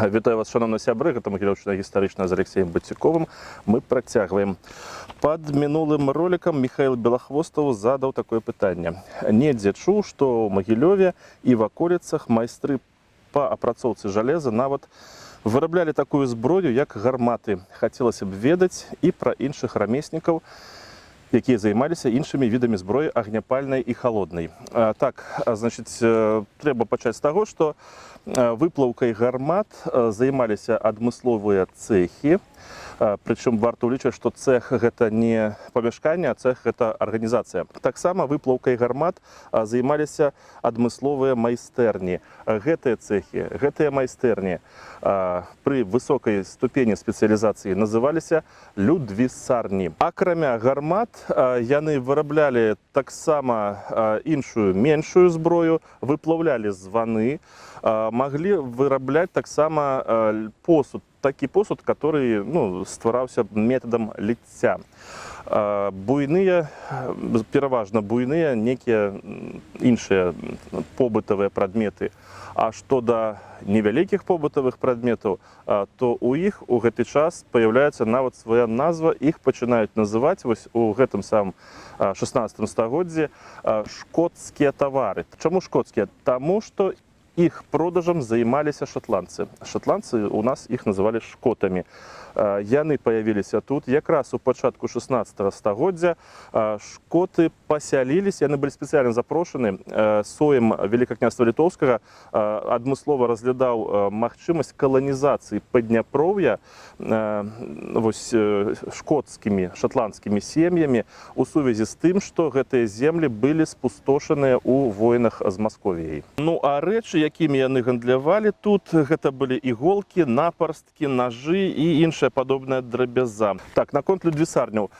Вітаю вас, шановні сябры, гэта Магілёўшчына гістарычная з Алексеем Бацюковым. Мы працягваем. Пад мінулым роликам Михаил Белахвостов задаў такое пытанне. Недзе чуў, што ў Магілёве і в аколіцах майстры па апрацоўцы жалеза нават выраблялі такую зброю, як гарматы. Хацелася б ведаць і пра іншых рамеснікаў, якія займаліся іншымі відамі зброі агняпальнай і халоднай. Так, значыць, трэба пачаць з таго, што выплаўкай гармат займаліся адмысловыя цэхі. Прычым варта ўлічваць, што цэх гэта не памяшканне, а цэх гэта арганізацыя. Таксама выплаўкай гармат займаліся адмысловыя майстэрні. Гэтыя цэхі, гэтыя майстэрні пры высокай ступені спецыялізацыі называліся людвісарні. Акрамя гармат, яны выраблялі таксама іншую, меншую зброю, выплаўлялі званы, маглі вырабляць таксама посуд, такі посуд, который ствараўся метадам ліцця. Буйныя, пераважна буйныя, некія іншыя побытавыя прадметы. А што да невялікіх побытавых прадметаў, то ў іх у гэты час паяўляецца нават свая назва, іх пачынаюць называць вось у гэтым самым 16 стагоддзі шкоцкія тавары. Чаму шкоцкія? Таму што іх продажам займаліся шотландцы. Шотландцы у нас іх называлі шкотамі. Яны паявіліся тут якраз у пачатку 16 стагоддзя. Шкоты пасяліліся, яны былі спецыяльна запрошаны. Соем Великакняства Літоўскага адмыслова разглядаў магчымасць каланізацыі Падняпроўя шкоцкімі, шотландскімі сем'ямі у сувязі з тым, што гэтыя землі былі спустошаныя ў войнах з Масковіяй. Ну а рэчы, якімі яны гандлявалі тут, гэта былі іголкі, напарсткі, нажы і іншая падобная драбяза. Так, наконт людвісарняў,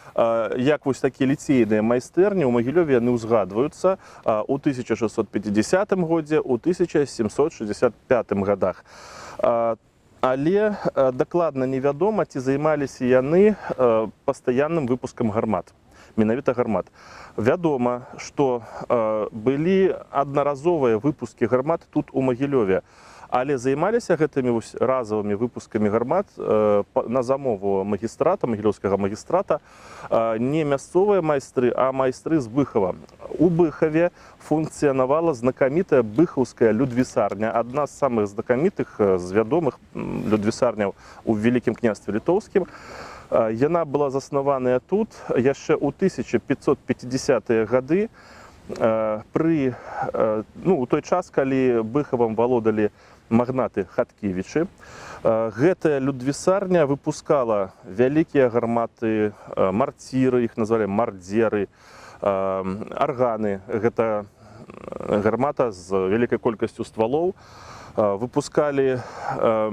як вось такія ліцейныя майстэрні ў Магілёве яны ўзгадваюцца ў 1650 годзе, у 1765 годах. Але дакладна невядома, ці займаліся яны пастаянным выпускам гармат. Менавіта гармат. Вядома, што былі аднаразовыя выпускі гармат тут у Магілёве, але займаліся гэтымі разовымі выпускамі гармат на замову магістрата, магілёўскага магістрата не мясцовыя майстры, а майстры з Быхова. У Быхаве функцыянавала знакамітая быхаўская людвісарня, адна з самых знакамітых, з вядомых людвісарняў у Вялікім княстве Літоўскім. Яна была заснаваная тут яшчэ ў 1550-е гады, у той час, калі Быхавам валодалі магнаты Хаткевічы. Гэтая людвісарня выпускала вялікія гарматы, марціры, іх назвалі мардзеры, арганы. Гэта гармата з вялікай колькасцю ствалоў. Выпускалі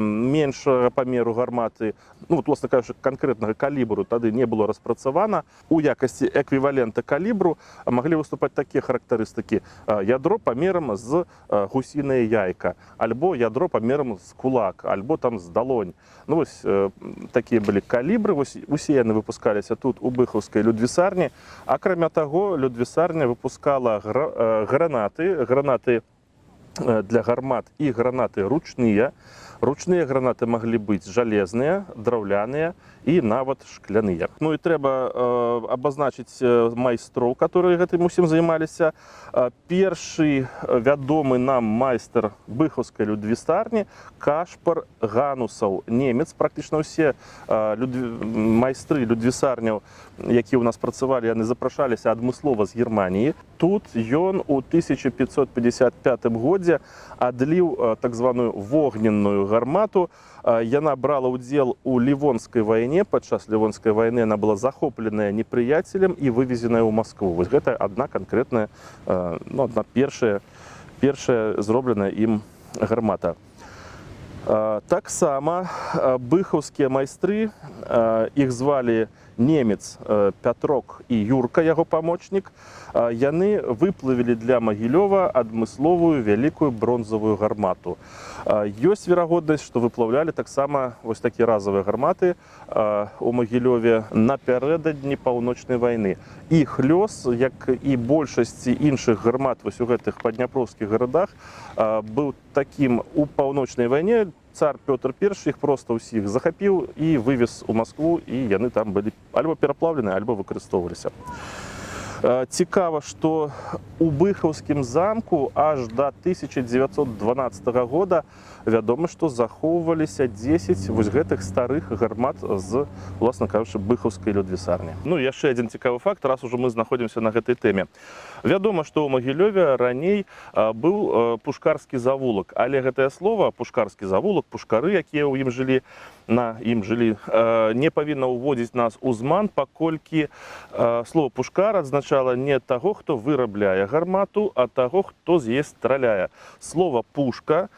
меншага памеру гарматы, власна кажучы, канкрэтнага калібру тады не было распрацавана. У якасці эквівалента калібру маглі выступаць такія характарыстыкі: ядро памерам з гусінае яйка, альбо ядро памерам з кулак, альбо там з далонь. Такія былі калібры, усе яны выпускаліся тут у быхаўскай людвісарні. Акрамя таго, людвісарня выпускала гранаты для гармат і гранаты ручныя. Ручныя гранаты маглі быць жалезныя, драўляныя і нават шкляныя. Ну і трэба абазначыць майстроў, которые гэтым усім займаліся. Першы вядомы нам майстар быхаўскай людвісарні Кашпар Ганусаў, немец. Практычна ўсе майстры людвісарняў, якія ў нас працавалі, яны запрашаліся адмыслова з Германіі. Тут ён у 1555 годзе адліў так званую вогненную гармату. Яна брала ўдзел у Ливонскай вайне. Падчас Ливонскай вайны яна была захопленая непрыяцелем і вывезеная ў Маскву. Вось гэта адна канкрэтная, адна першая зробленая ім гармата. Таксама быхаўскія майстры, іх звалі немец Пятрок і Юрка, яго памочнік, яны выплавілі для Магілёва адмысловую вялікую бронзавую гармату. Ёсць верагоднасць, што выплаўлялі таксама вось такія разовыя гарматы у Магілёве напярэдадні паўночнай вайны. Іх лёс, як і большасці іншых гармат вось у гэтых падняпроўскіх гарадах, быў такім: у паўночнай вайне цар Пётр I іх проста ўсіх захапіў і вывез у Маскву, і яны там былі альбо пераплаўлены, альбо выкарыстоўваліся. Цікава, што у Быхаўскім замку аж да 1912 года вядома, што захоўваліся 10 вось гэтых старых гармат з, уласна кажучы, быхаўскай лёдвісарні. Ну, яшчэ адзін цікавы факт, раз ужо мы знаходзімся на гэтай тэме. Вядома, што ў Магілёве раней быў пушкарскі завулак, але гэтае слова, пушкарскі завулак, пушкары, якія ў ім жылі, не павінна ўводзіць нас у зман, паколькі слова пушкар азначала не таго, хто вырабляе гармату, а таго, хто з яе страляе. Слова пушка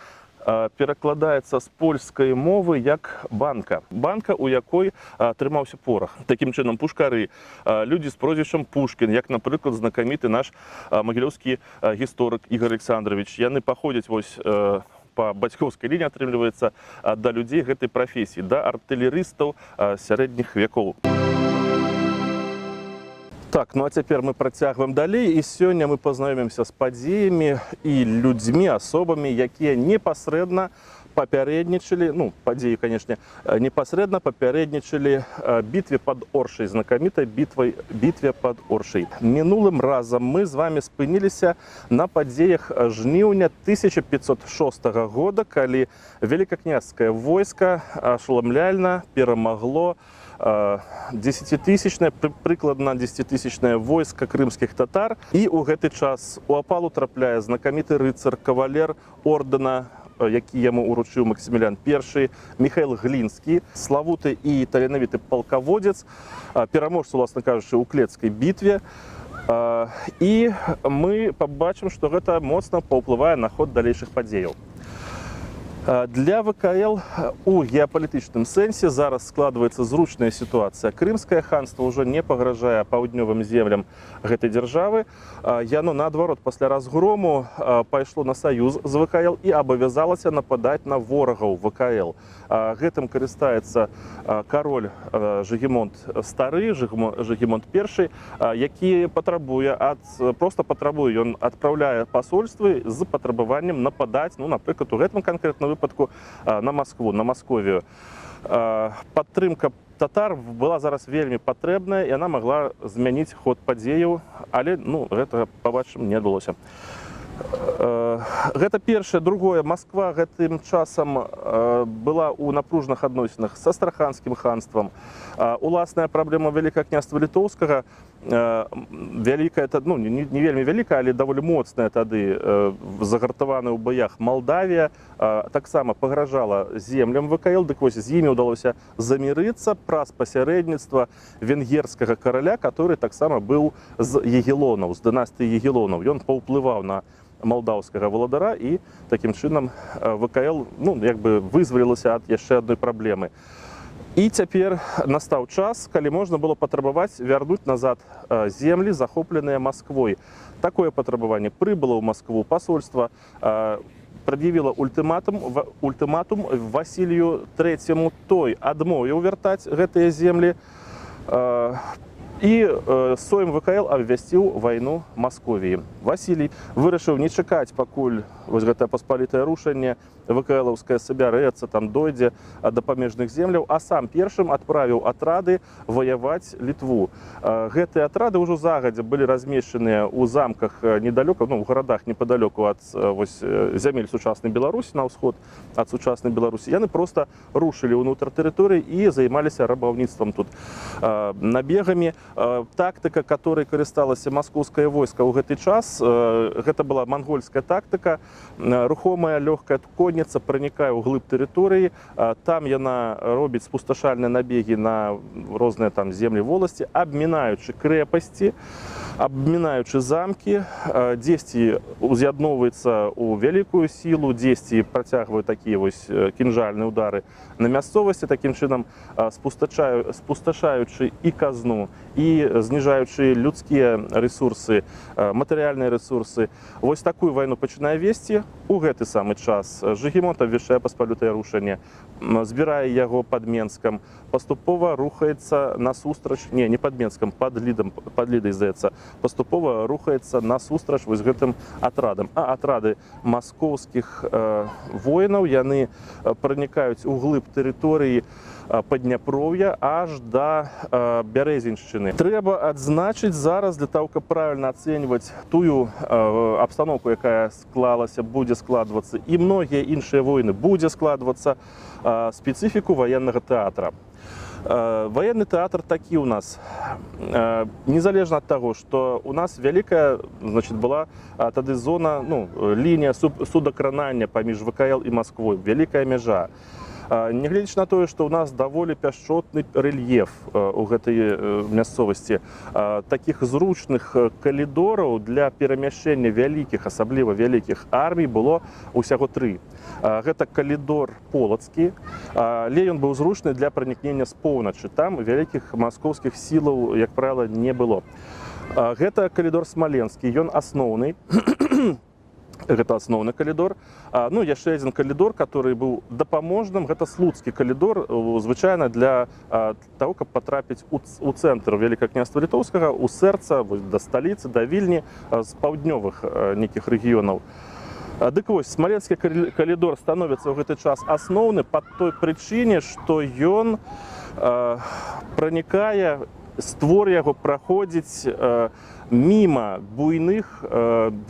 перакладаецца з польскай мовы як банка. Банка, у якой трымаўся порах. Такім чынам, пушкары, людзі з прозвішчам Пушкін, як, напрыклад, знакаміты наш магілёўскі гісторык Ігор Александрович. Яны паходзяць вось по бацькоўскай лініі, атрымліваецца, да людзей гэтай прафесіі, да артылерыстаў сярэдніх вякоў. Так, ну а цяпер мы працягваем далей, і сёння мы пазнаёмімся з падзеямі і людзьмі, асобамі, якія непасрэдна папярэднічалі, ну, падзеі, канешне, непасрэдна папярэднічалі бітве пад Оршай, знакамітай бітве пад Оршай. Мінулым разам мы з вами спыніліся на падзеях жніўня 1506 года, калі великакняжскае войска ашаламляльна перамагло прыкладна 10-тысячнае войска крымскіх татар, і ў гэты час у апалу трапляе знакаміты рыцар, кавалер ордэна, які яму уручыў Максімілян I, Міхаіл Глінскі, славуты і таленавіты палкаводзец, пераможца, уласна кажучы, у Клецкай бітве. І мы пабачым, што гэта моцна паўплывае на ход далейшых падзеяў. Для ВКЛ у геапалітычным сэнсе зараз складваецца зручная сітуацыя. Крымскае ханства ўжо не пагражае паўднёвым землям гэтай дзяржавы. Яно, наадварот, пасля разгрому пайшло на саюз з ВКЛ і абавязалася нападаць на ворагаў ВКЛ. Гэтым карыстаецца кароль Жыгімонт Стары, Жыгімонт I, які проста патрабуе, ён адпраўляе пасольствы з патрабаваннем нападаць, ну, напрыклад, у гэтым канкрэтным выпадку на Маскву, на Масковію. Падтрымка татар была зараз вельмі патрэбная, і яна магла змяніць ход падзеяў, але, ну, гэта, пабачым, не адбылося. Гэта першае. Другое, Масква гэтым часам была ў напружаных адносінах з Астраханскім ханствам. Уласная праблема Великакняства Літоўскага, вялікая, ну, не вельмі вялікая, але даволі моцная тады, загартаваная ў баях Малдавія, таксама пагражала землям ВКЛ, дык вось з імі ўдалося замірыцца праз пасярэдніцтва венгерскага караля, который таксама быў з Егелонаў, з дынастыі Егелонаў. Ён паўплываў на малдаўскага валадара, і такім чынам ВКЛ, ну, як бы вызвалілася ад яшчэ адной праблемы. І цяпер настаў час, калі можна было патрабаваць вярнуць назад землі, захопленыя Масквой. Такое патрабаванне прыбыло ў Маскву пасольства, прад'явіла ультыматум Васілію III, той адмовіў вяртаць гэтыя землі, і Сойм ВКЛ абвясціў вайну Масковіі. Васілій вырашыў не чакаць, пакуль вось гэтае паспалітае рушанне ВКЛаўскае сабярэцца, там дойдзе да памежных земляў, а сам першым адправіў атрады ваяваць Літву. Гэтыя атрады ўжо загадзя былі размешчаныя ў замках недалёка, ну, ў гарадах непадалёку ад зямель сучаснай Беларусі, на ўсход ад сучаснай Беларусі. Яны проста рушылі ўнутр тэрыторыі і займаліся рабаўніцтвам тут, набегамі. Тактыка, которой карысталася маскоўскае войска ў гэты час, гэта была мангольская тактыка. Рухомая лёгкая конніца пранікае ў глыб тэрыторыі, там яна робіць спусташальныя набегі на розныя там землі воласці, абмінаючы крэпасці, абмінаючы замкі, дзесьці уз'ядноўваецца ў вялікую сілу, дзесьці працягваюць такія вось кінжальныя ўдары на мясцовасці, такім чынам спусташаючы і казну, і зніжаючы людскія рэсурсы, матэрыяльныя рэсурсы. Вось такую вайну пачынае весці. У гэты самы час Жыгімонт абвяшчае паспалютае рушанне збірае яго пад Менскам, паступова рухаецца насустрач, не пад Менскам, пад Лідай, здаецца, паступова рухаецца насустрач вось гэтым атрадам. А атрады маскоўскіх воінаў, яны пранікаюць у глыб тэрыторыі Падняпров'я аж да Бярэзіншчыны. Трэба адзначыць зараз, для того, каб правільна ацэньваць тую абстаноўку, якая склалася, будзе складвацца, і многія іншыя войны будзе складвацца, спецыфіку ваеннага тэатра. Военный тэатр такі у нас, незалежна ад таго, што у нас вялікая, значит, была тады зона, лінія судакранання паміж ВКЛ і Масквой, вялікая мяжа. Нягледзячы на тое, што ў нас даволі пяшчотны рэльеф у гэтай мясцовасці, такіх зручных калідораў для перамяшчэння вялікіх, асабліва вялікіх армій было ўсяго 3. Гэта калідор полацкі, але ён быў зручны для пранікнення з поўначы. Там вялікіх маскоўскіх сілаў, як правіла, не было. Гэта калідор смаленскі, ён асноўны. Гэта асноўны калідор. Яшчэ адзін калідор, который быў дапаможным, гэта слуцкі калідор, звычайна для таго, каб патрапіць у цэнтр Вялікага княства Літоўскага, у сэрца, да сталіцы, да Вільні, з паўднёвых нейкіх рэгіёнаў. Дык вось, смаленскі калідор становіцца ў гэты час асноўны па той прычыне, што ён пранікае, створ яго праходзіць міма буйных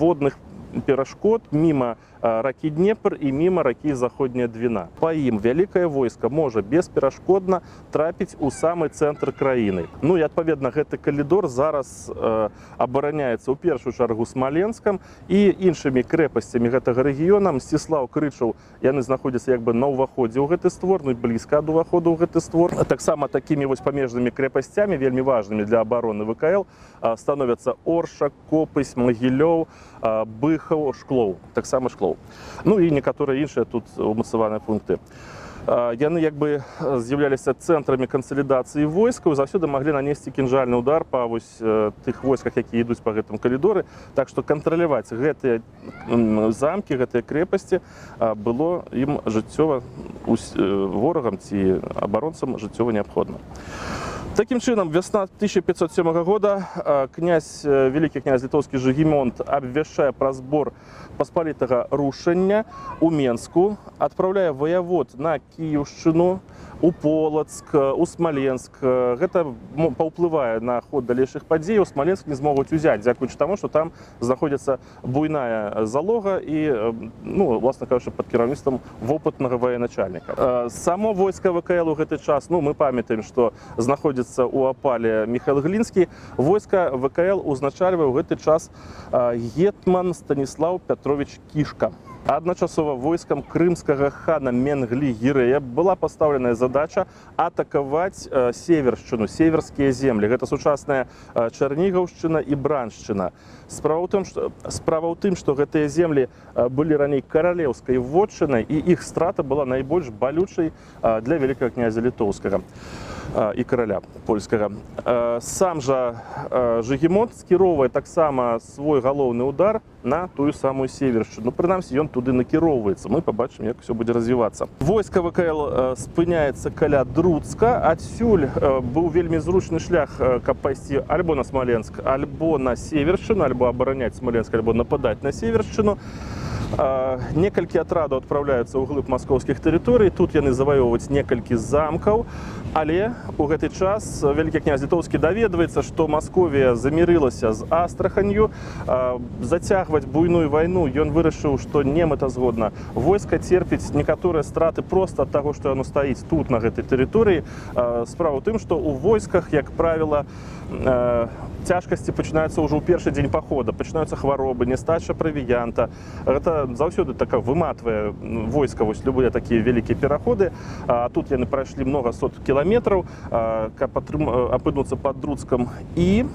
водных перашкод, міма ракі Днепр і міма ракі Заходняя Двіна. Па ім вялікае войска можа бесперашкодна трапіць у самы цэнтр краіны. І, адпаведна, гэты калідор зараз абараняецца ў першую чаргу Смаленскам і іншымі крэпасцямі гэтага рэгіёна. Мсціслаў, Крычаў, яны знаходзяцца як бы на ўваходзе ў гэты створ, блізка ад уваходу ў гэты створ. Таксама такімі вось памежнымі крэпасцямі, вельмі важнымі для абароны ВКЛ, становяцца Орша, Копысь, Магілёў, Быхаў, Шклоў, таксама Шклоў. І некаторыя іншыя тут умацаваныя пункты. Яны як бы з'яўляліся цэнтрамі кансалідацыі войскаў, заўсёды маглі нанесці кінжальны удар па вось тых войсках, якія ідуць па гэтым калідоры. Так што кантраляваць гэтыя замкі, гэтыя крэпасці было ім жыццёва, ворагам ці абаронцам жыццёва неабходна. Такім чынам, вясна 1507 года вялікі князь літоўскі Жыгімонт абвяшчае пра збор паспалітага рушання у Менску, адпраўляе ваявод на Кіеўшчыну, у Полацк, у Смаленск. Гэта паўплывае на ход далейшых падзей. У Смаленск не змогуць узяць, дзякуючы таму, што там знаходзіцца буйная залога і, власна кажучы, пад кіраўніцтвам вопытнага военачальніка. Само войска ВКЛ у гэты час, мы памятаем, што знаходзіцца ў апале Міхайл Глінскі. Войска ВКЛ узначальвае ў гэты час гетман Станіслаў Пятрович Кішка. Адначасова войскам крымскага хана Менглі-Гірэя была пастаўленая задача атакаваць Севершчыну, северскія землі. Гэта сучасная Чарнігаўшчына і Браншчына. Справа ў тым, што гэтыя землі былі раней каралеўскай вотчынай, і іх страта была найбольш балючай для вялікага князя літоўскага і караля польскага. Сам жа Жыгімонт скіроўвае таксама свой галоўны удар на тую самую Севершчыну. Прынамсі, ён туды накіроўваецца. Мы пабачым, як усё будзе развівацца. Войска ВКЛ спыняецца каля Друцка. Адсюль быў вельмі зручны шлях, каб пайсці альбо на Смаленск, альбо на Севершчыну, альбо абараняць Смаленск, альбо нападаць на Севершчыну. Некалькі атрадаў адпраўляюцца ў глыб маскоўскіх тэрыторый. Тут яны заваёўваюць некалькі замкаў. Але у гэты час вялікі князь літоўскі даведваецца, што Масковія замірылася з Астраханню. Зацягваць буйную вайну ён вырашыў, што немэтазгодна. Войска церпіць некаторыя страты проста ад таго, што яно стаіць тут, на гэтай тэрыторыі. Справа ў тым, што ў войсках, як правіла, цяжкасці пачынаюцца ўжо ў першы дзень пахода. Пачынаюцца хваробы, нястача правіянта. Гэта заўсёды така выматвае войска, вось любыя такія вялікія пераходы. А тут яны прайшлі многа сот кіламетраў, каб апынуцца пад Друцкам. І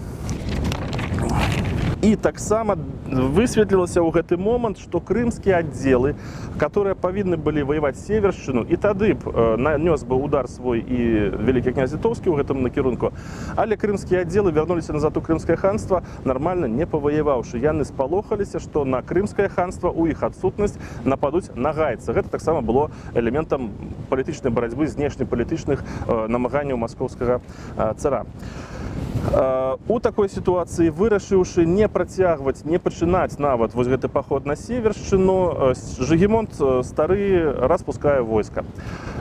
І таксама высветлілася ў гэты момант, што крымскія аддзелы, которые павінны былі ваяваць севершчыну, і тады б нанёс бы удар свой і вялікі князь літоўскі ў гэтым накірунку, але крымскія аддзелы вярнуліся назад у крымскае ханства, нармальна не паваяваўшы. Яны спалохаліся, што на крымскае ханства ў іх адсутнасць нападуць нагайцы. Гэта таксама было элементам палітычнай барацьбы, знешнепалітычных намаганняў маскоўскага цара. У такой сітуацыі, вырашыўшы не працягваць, не пачынаць нават вось гэты паход на севершчыну, Жыгімонт стары распускае войска.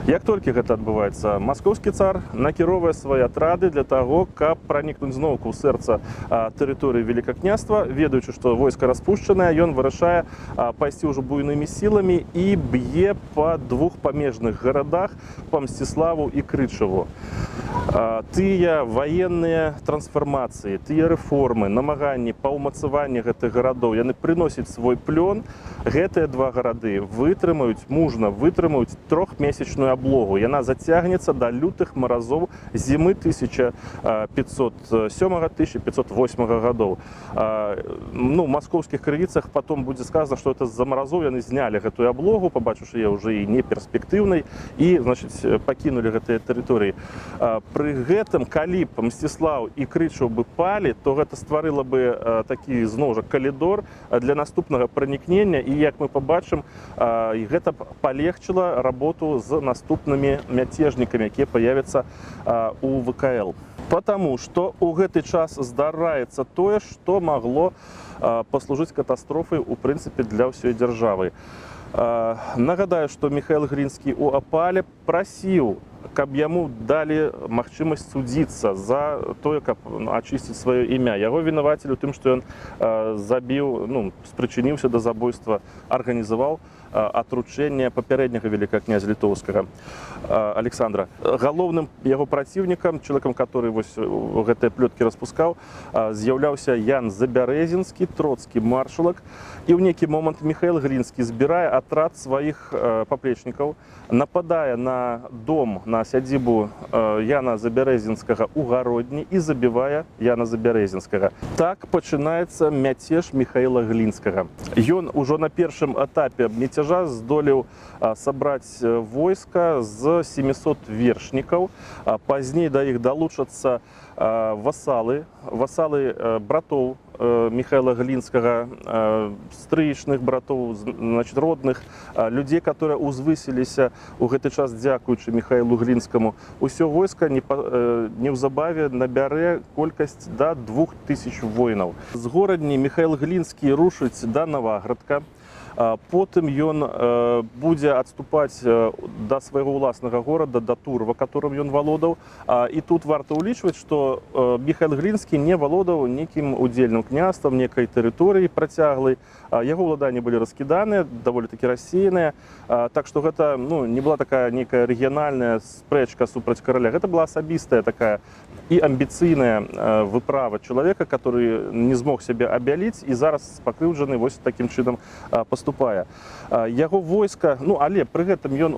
Як толькі гэта адбываецца, маскоўскі цар накіроўвае свае атрады для таго, каб пранікнуць зноўку ў сэрца тэрыторыі Велікакняства, ведаючы, што войска распушчанае, ён вырашае пайсці ўжо буйнымі сіламі і б'е па двух памежных гарадах, па Мсціславу і Крычаву. Тыя ваенныя трансфармацыі, тыя рэформы, намаганні па ўмацаванні гэтых гарадоў, яны прыносяць свой плён. Гэтыя два гарады мужна вытрымаюць трохмесячную аблогу. Яна зацягнецца да лютых маразоў зімы 1507-1508 гадоў. У маскоўскіх крыніцах потом будзе сказано, што это з-за маразоў яны знялі гэтую аблогу, пабачыўшы яе ўжо і неперспектыўнай, і, пакінулі гэтыя тэрыторыі. Пры гэтым, калі б Мсціслаў і Крычаў бы палі, то гэта стварыла бы такі, зноў жа, калідор для наступнага пранікнення, і, як мы пабачым, гэта б палегчыла работу з наступнымі мяцежнікамі, якія паявяцца у ВКЛ. Потому што ў гэты час здараецца тое, што магло паслужыць катастрофай, у прынцыпе, для ўсёй дзяржавы. Нагадаю, што Міхаіл Глінскі ў апале прасіў, каб яму далі магчымасць судзіцца за тое, каб ачысціць сваё імя. Яго вінавацілі ў тым, што ён спрычыніўся да забойства, арганізаваў атручэнне папярэдняга вялікага князя літоўскага Александра. Галоўным яго праціўнікам, чалавекам, который гэтыя плёткі распускаў, з'яўляўся Ян Забярэзінскі, троцкі маршалак. І ў нейкі момант Міхаіл Глінскі збірае атрад сваіх паплечнікаў, нападае на дом, на сядзібу Яна Забярэзінскага ў Гародні і забівае Яна Забярэзінскага. Так пачынаецца мяцеж Міхаіла Глінскага. Ён ужо на першым этапе мяцежа здолеў сабраць войска з 700 вершнікаў. Пазней да іх далучацца васалы братоў Міхаіла Глінскага, стрыечных братоў, родных, людзей, которые узвысіліся ў гэты час дзякуючы Міхаілу Глінскаму. Усё войска неўзабаве набярэ колькасць да 2000 воінаў. З горадні Міхаіл Глінскі рушыць да Наваградка. Потым ён будзе адступаць да свайго ўласнага горада, да Турва, которым ён валодаў. І тут варта ўлічваць, што Міхаіл Глінскі не валодаў нейкім удзельным княствам, некай тэрыторыі працяглай. Яго ўладанні былі раскіданыя, даволі-такі рассеяныя. Так што гэта не была такая нейкая рэгіянальная спрэчка супраць караля. Гэта была асабістая такая і амбіцыйная выправа чалавека, который не змог сябе абяліць і зараз пакрыўджаны вось такім чынам поступае. Яго войска, але пры гэтым ён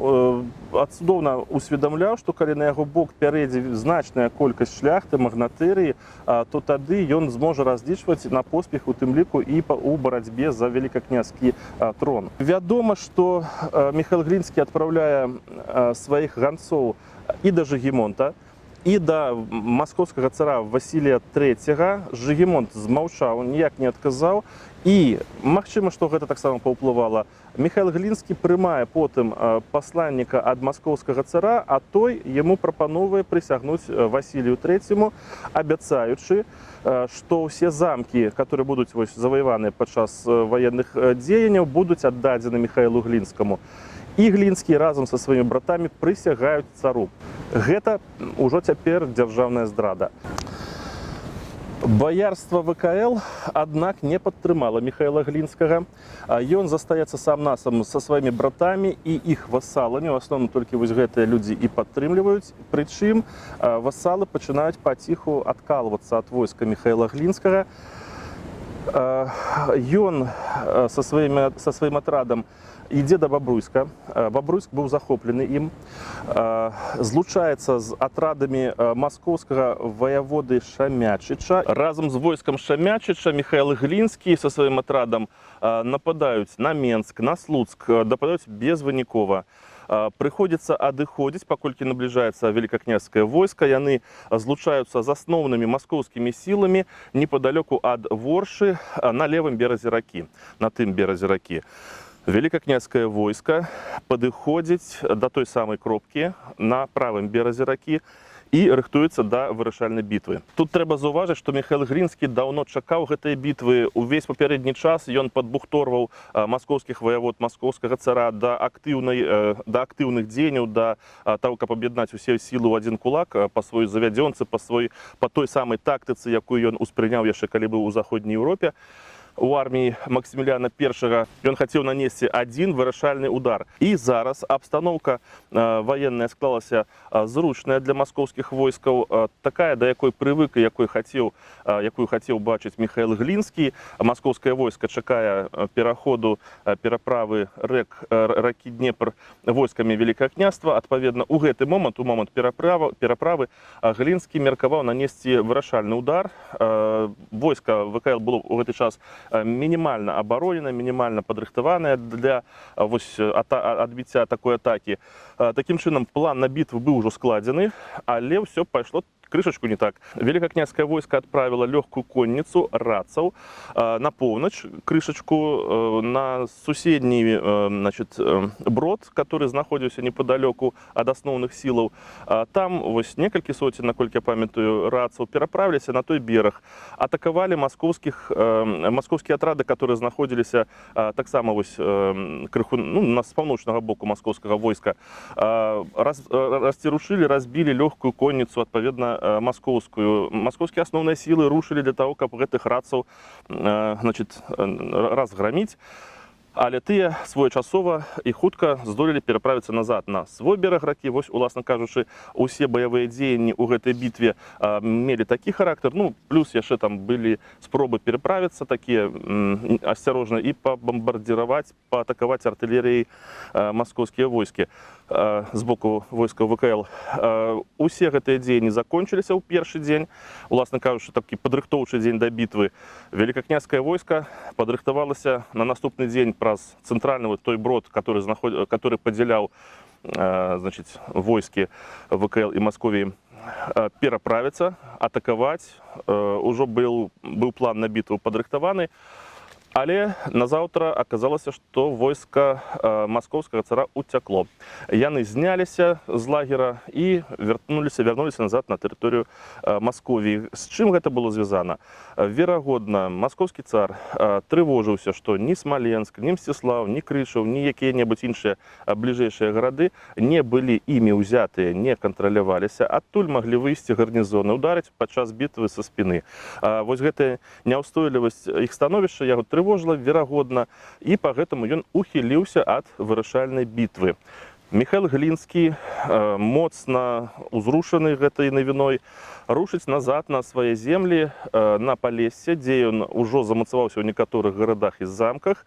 цудоўна усведамляў, што калі на яго бок пярэдзе значная колькасць шляхты, магнатэрыі, то тады ён зможа разлічваць на поспех, у тым ліку і ў барацьбе за велікакняскі трон. Вядома, што Міхаіл Глінскі адпраўляе сваіх ганцоў і да Жыгімонта, і да маскоўскага цара Васілія III. Жыгімонт змаўчаў, ніяк не адказаў. І магчыма, што гэта таксама паўплывала. Міхаіл Глінскі прымае потым пасланніка ад маскоўскага цара, а той яму прапановвае прысягнуць Васілію III, абяцаючы, што ўсе замкі, которые будуць заваяваныя падчас ваенных дзеянняў, будуць аддадзены Міхаілу Глінскаму. І Глінскі разам са сваімі братамі прысягаюць цару. Гэта ўжо цяпер дзяржаўная здрада. Баярства ВКЛ, аднак, не падтрымала Міхаіла Глінскага. Ён застаецца сам-насам са сваімі братамі і іх васаламі. У асноўным толькі гэтыя людзі і падтрымліваюць. Прычым васалы пачынаюць паціху адкалвацца ад войска Міхаіла Глінскага. Ён со сваім атрадам ідзе да Бабруйска. Бабруйск быў захоплены ім, злучаецца з атрадамі маскоўскага ваяводы Шамячыча. Разам з войскам Шамячыча Міхайл Глінскі со сваім атрадам нападаюць на Менск, на Слуцк, нападаюць безвынікова. Прыходзіцца адыходзіць, паколькі набліжаецца великакняжскае войска. Яны злучаюцца з асноўнымі маскоўскімі сіламі непадалёку ад Воршы на левым беразе ракі, на тым беразе ракі. Великакняжскае войска падыходзіць да той самай кропкі на правым беразе ракі і рыхтуецца да вырашальнай бітвы. Тут трэба заўважыць, што Міхайл Глінскі даўно чакаў гэтай бітвы. Увесь папярэдні час ён падбухторваў маскоўскіх ваявод, маскоўскага цара да актыўных дзеянняў, да таго, каб аб'яднаць усе сілы ў адзін кулак па сваёй завядзёнцы, па той самай тактыцы, якую ён успрыняў яшчэ калі быў у заходняй Еўропе. У арміі Максіміліяна I ён хацеў нанесці адзін вырашальны удар. І зараз абстаноўка ваенная склалася зручная для маскоўскіх войскаў, такая, да якой прывык і якую хацеў бачыць Міхайл Глінскі. Маскоўскае войска чакае пераправы ракі Днепр войскамі Великакняства. Адпаведна, у гэты момант, у момант пераправы, Глінскі меркаваў нанесці вырашальны удар. Войска ВКЛ было ў гэты час мінімальна абаронена, мінімальна падрыхтаваная для адбіцця такой атакі. Такім чынам, план на бітву быў ужо складзены, але ўсё пайшло крышачку не так. Великакняжское войско отправило легкую конницу рацаў на поўнач, крышачку на суседний брод, который знаходзіўся неподалеку от основных силаў. Там вось некалькі сотен, наколькі я памятаю, рацаў пераправіліся на той берег, атакавалі маскоўскія атрады, которые знаходзіліся таксама вось крыху з паўночнага боку маскоўскага войска. Расцерушили, разбили легкую конницу, адпаведна маскоўскую. Маскоўскія асноўныя сілы рушылі для того, каб гэтых рацаў разграміць. Але тыя своечасова і хутка здолелі пераправіцца назад на свой бераг ракі. Вось, уласна кажучы, усе баявыя дзеянні ў гэтай бітве мелі такі характар. Плюс яшчэ там былі спробы пераправіцца такія асцярожна і пабамбардзіраваць, паатакаваць артылерыяй маскоўскія войскі з боку войскаў ВКЛ. Усе гэтыя дзеянні закончыліся ў першы дзень. Уласна кажучы, такі падрыхтоўчы дзень да бітвы. Великакняжскае войска падрыхтавалася на наступны дзень праз цэнтральны той брод, который падзяляў войскі ВКЛ і Масковіі, пераправіцца, атакаваць. Ужо быў план на бітву падрыхтаваны. Але назаўтра аказалася, што войска маскоўскага цара уцякло. Яны зняліся з лагера і вярнуліся назад на тэрыторыю Масковіі. З чым гэта было звязана? Верагодна, маскоўскі цар трывожыўся, што ні Смаленск, ні Мсціслаў, ні Крышаў, ні якія-небудзь іншыя бліжэйшыя гарады не былі імі ўзятыя, не кантраляваліся. Адтуль маглі выйсці гарнізоны, ударыць падчас бітвы са спіны. Вось гэтая няўстойлівасць іх становішча яго трывожыла, верагодна, і па гэтаму ён ухіліўся ад вырашальнай бітвы. Міхайл Глінскі, моцна узрушаны гэтай навіной, рушыць назад на свае землі, на Палессе, дзе ён ужо замацаваўся ў некаторых гарадах і замках.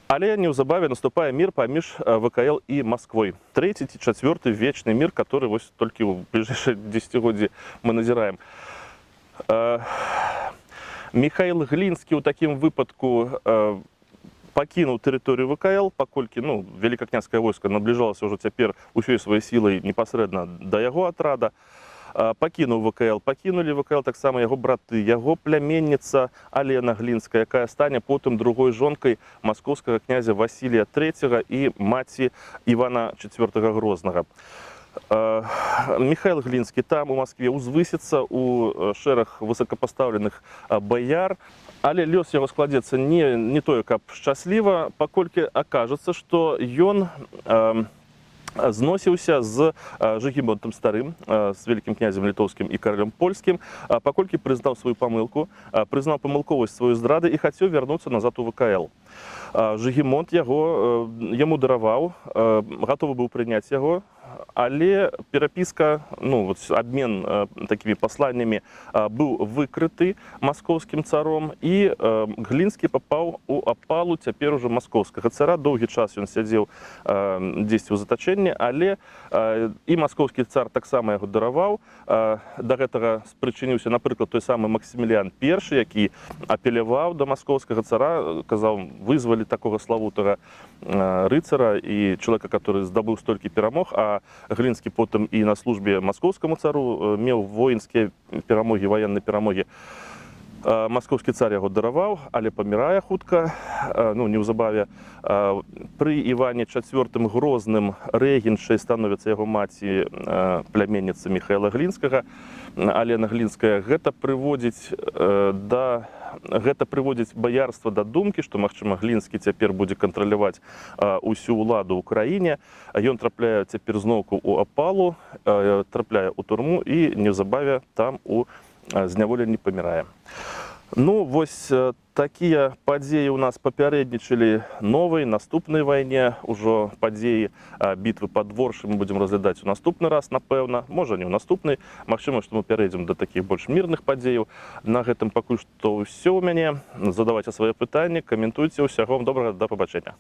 Але неўзабаве наступае мір паміж ВКЛ і Масквой. Трэці ці чацвёрты вечны мір, который вось толькі ў бліжэйшыя дзесяцігоддзі мы назіраем. Міхайл Глінскі ў такім выпадку пакінуў тэрыторыю ВКЛ, паколькі великакняжскае войска набліжалася ўжо цяпер усёй сваёй сілай непасрэдна да яго атрада. Пакінуў ВКЛ, пакінулі ВКЛ таксама яго браты, яго пляменніца Алена Глінская, якая стане потым другой жонкай маскоўскага князя Васілія III і маці Івана IV Грознага. Міхайл Глінскі там у Маскве узвысіцца ў шэраг высокапастаўленых баяр, але лёс яго складзецца не тое, каб шчасліва, паколькі акажацца, што ён зносіўся з Жыгімонтам Старым, з вялікім князем літоўскім і каралём польскім, паколькі прызнаў сваю памылку, прызнаў памылковасць сваёй здрады і хацеў вярнуцца назад у ВКЛ. Жыгімонт яму дараваў, гатовы быў прыняць яго, але перапіска, ну, вот, абмен такімі пасланнямі быў выкрыты маскоўскім царом, і Глінскі папаў у апалу цяпер ужо маскоўскага цара. Доўгі час ён сядзеў дзесьці ў затачэнні, але і маскоўскі цар таксама яго дараваў. Да гэтага спрычыніўся, напрыклад, той самы Максіміліян I, які апеляваў да маскоўскага цара, казаў, вызвалі такога славутага рыцара і чалавека, который здабыў столькі перамог, а Глінскі потым і на службе маскоўскаму цару меў воінскія перамогі, ваенныя перамогі. Маскоўскі цар яго дараваў, але памірае хутка, ну, неўзабаве. Пры Іване IV Грозным рэгеншай становіцца яго маці, пляменніца Міхаіла Глінскага, Алена Глінская. Гэта прыводзіць баярства да думкі, што, магчыма, Глінскі цяпер будзе кантраляваць усю ўладу ў краіне. Ён трапляе цяпер зноўку ў апалу, трапляе ў турму і неўзабаве там у зняволенні памірае. Ну, вось такія падзеі ў нас папярэднічалі новай, наступнай вайне. Ужо падзеі бітвы пад Воршай мы будзем разглядаць у наступны раз, напэўна. Можа, не ў наступны. Магчыма, што мы перейдзем да такіх больш мірных падзеяў. На гэтым пакуль што ўсё ў мяне. Задавайце свае пытанні, каментуйце. Усяго вам добрага, да пабачэння.